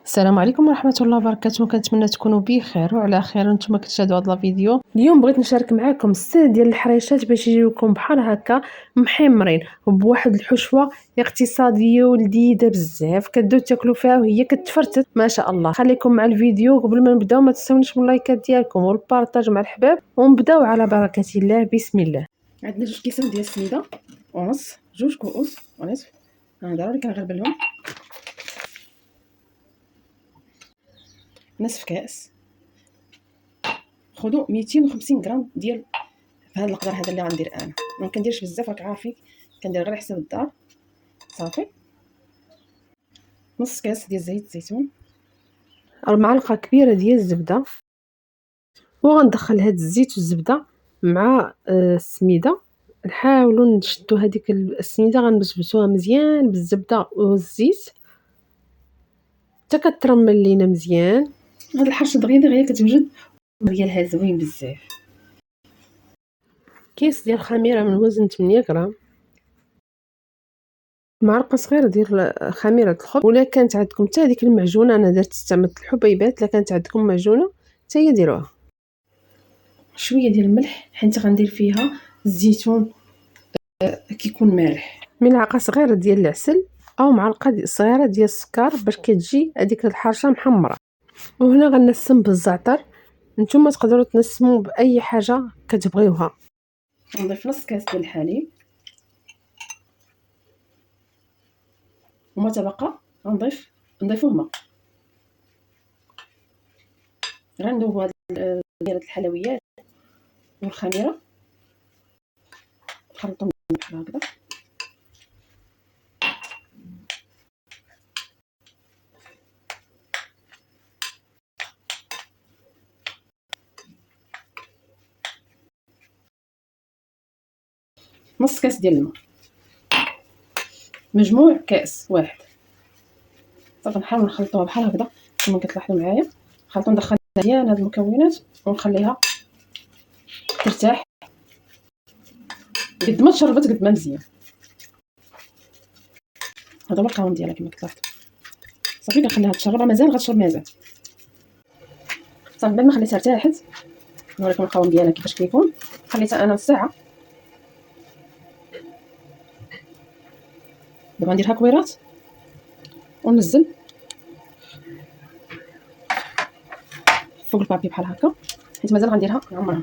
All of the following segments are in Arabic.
السلام عليكم ورحمة الله وبركاته. كنتمنى تكونوا بخير وعلى خير وانتم كتشاهدوا هذا الفيديو. اليوم بغيت نشارك معكم 6 ديال الحريشات باش يجيوكم بحال هكا محمرين وبواحد الحشوه اقتصاديه ولذيذه بزاف، كدو تاكلوا فيها وهي كتفرتت ما شاء الله. خليكم مع الفيديو. قبل ما نبداو ما تنساونيش من اللايكات ديالكم والبارطاج مع الحباب، ونبداو على بركه الله. بسم الله. عندنا 2 كيسان ديال السميده ونص، 2 كؤوس ونصف. ضروري كنغربلهم. نصف كاس. خذوا 250 غرام ديال في هذا القدر هذا اللي غندير انا. ما كنديرش بزاف، راك عارفين كندير غير حسب الدار. صافي. نص كاس ديال زيت الزيتون، معلقه كبيره ديال الزبده، وغندخل هاد الزيت والزبده مع السميده. نحاولوا نشدوا هذيك السميده، غنبسبسوها مزيان بالزبده والزيت حتى كترمل لينا مزيان. هاد الحرشه دغيا دغيا كتوجد ديالها زوين بزاف. كيس ديال خميره من وزن 8 غرام، معلقه صغيره ديال خميره الخبز، ولا كانت عندكم حتى هذيك المعجونه انا درت استعملت الحبيبات، لا كانت عندكم معجونه حتى هي ديروها. شويه ديال الملح حيت غندير فيها الزيتون كيكون مالح. ملعقه صغيره ديال العسل او معلقه صغيره ديال السكر باش كتجي هذيك الحرشه محمره. وهنا غنسم بالزعتر، نتوما تقدروا تنسموا باي حاجه كتبغيوها. نضيف نص كاس ديال الحليب، وما تبقى نضيفوه ماء. غندوبوا هاد ديال الحلويات والخميره، نخلطهم بحال هكذا. نص كاس ديال الماء، مجموع كاس واحد. صافي نحاول نخلطوها بحال هكذا كما كتلاحظوا معايا. خلطوا ندخل مزيان هاد المكونات ونخليها ترتاح قد ما تشربت قد ما مزيان. هذا هو القوام ديالها كما كتلاحظوا. صافي كنخليها تشرب، مازال غتشرب مازال. صافي بعد ما خليتها ارتاحت نوريكم القوام ديالها كيفاش كيكون. خليتها انا نص ساعه. دابا نديرها كويرات وننزل فوق البابي بحال هكا حيت مازال غنديرها عمرها.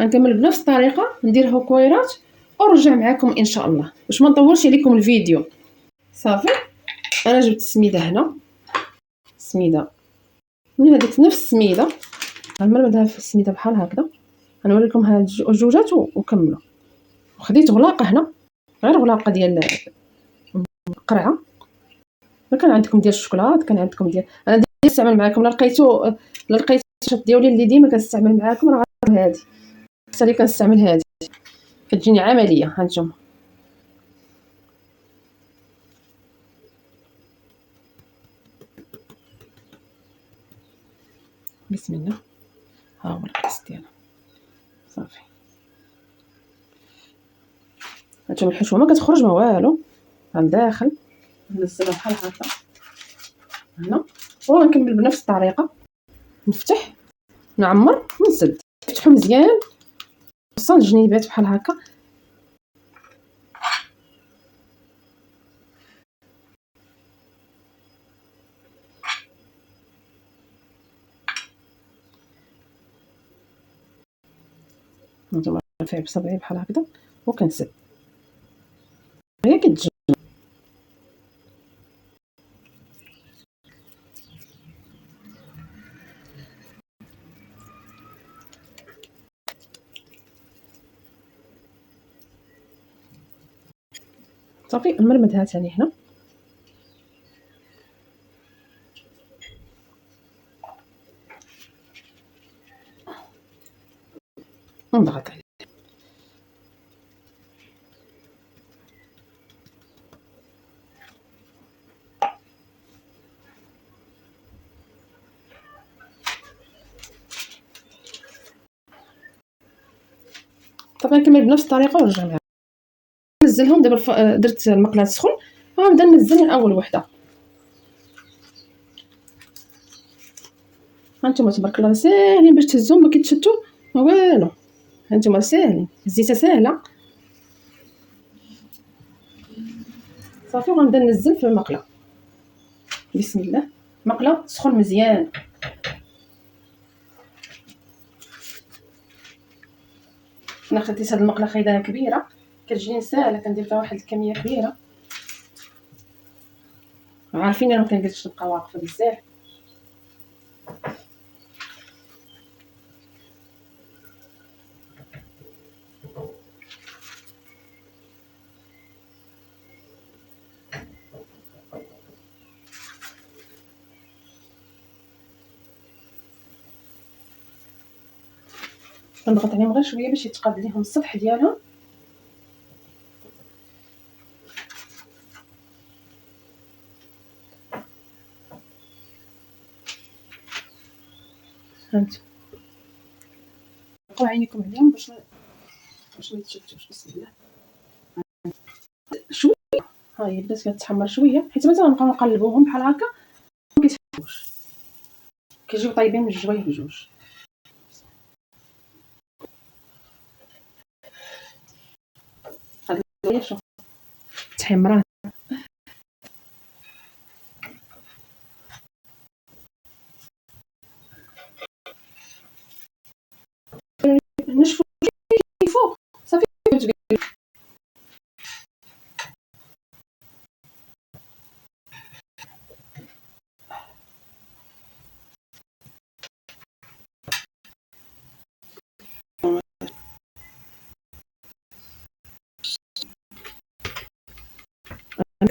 غنكمل بنفس الطريقه، نديرها كويرات ونرجع معكم ان شاء الله باش ما نطولش عليكم الفيديو. صافي انا جبت السميده هنا، السميده من هذيك نفس السميده غنمرمدها في السميده بحال هكذا. غنوريكم هاد الجوجات وكملوا. وخديت غلاقه هنا، غير غلاقه ديال القرعه. ما كان عندكم ديال الشوكولات، كان عندكم ديال انا نستعمل معكم. لا لقيتو الشط ديالي اللي ديما كنستعمل معكم راه هذه حتى اللي كنستعمل هذه كتجيني عمليه. هانتوما بسم الله. ها هو القياس ديالها. صافي هانتوما الحشوه ما كتخرج ما والو لداخل. ننزلها بحال هكا هنا ونكمل بنفس الطريقه. نفتح نعمر ونسد. نفتحو مزيان خصوصا الجنيبات بحال هكا. هانتوما فيه بصبعي بحال هكذا وكنسد هي كتجي. صافي نمرمدها ثاني هنا. ونضغط عليه. صافي نكمل بنفس الطريقه ونرجع معكم. غنزلهم دابا. درت المقله تسخن وغنبدا ننزل من اول وحده. هانتوما تبارك الله ساهلين باش تهزوهم، ما كيتشتو ما والو. هانتوما ساهلين، الزيته ساهله صافي. وغنبدا ننزل في المقله. بسم الله. مقله تسخن مزيان. انا خديت هاد المقله خيداها كبيره، كتجيني ساهله، كندير فيها واحد الكميه كبيره. عارفين انا ما كنقدرش نبقى واقفه بزاف. كنضغط عليهم غير شويه باش يتقاد ليهم السطح ديالهم. هانتوما قوا عينيكم عليهم باش ما يتشتوش. بسم الله. شويه ها هي بدات كتحمر شويه، حيت ملي غنبقاو نقلبوهم بحال هكا ما كيتحمروش، كيجيو طايبين من الجويه بجوج. هاد شوف تحمرات. نشفوا فوق صافي.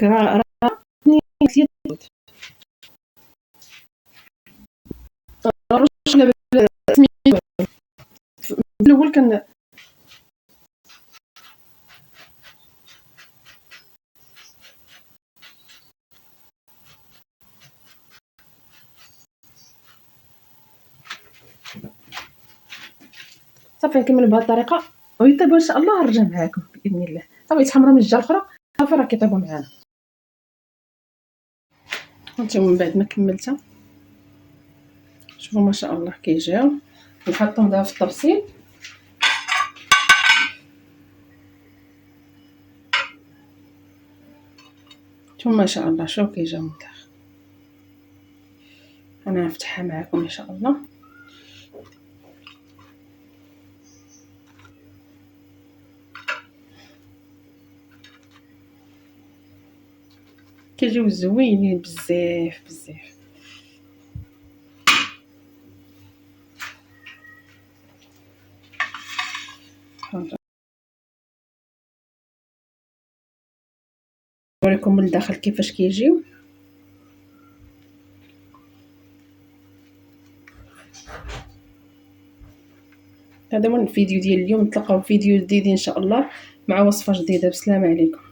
راني نسيت نرش على السميد الاول. كان صافي نكمل بهذه الطريقه ويطيبوا ان شاء الله. نرجع معاكم باذن الله. صافي يتحمروا من الجهه الاخرى صافي راه كيطيبوا معانا. هانتوما من بعد ما كملتها شوفوا ما شاء الله كيجيو. نحطهم دابا في الطبسيل. ثم ما شاء الله شوفوا كيجيو من الداخل. انا نفتحها معكم ان شاء الله. كيجيو زوينين بزاف بزاف. نوريكم من الداخل كيفاش كيجيو. هذا هو الفيديو ديال اليوم. نتلاقاو في فيديو جديد ان شاء الله مع وصفه جديده. بسلام عليكم.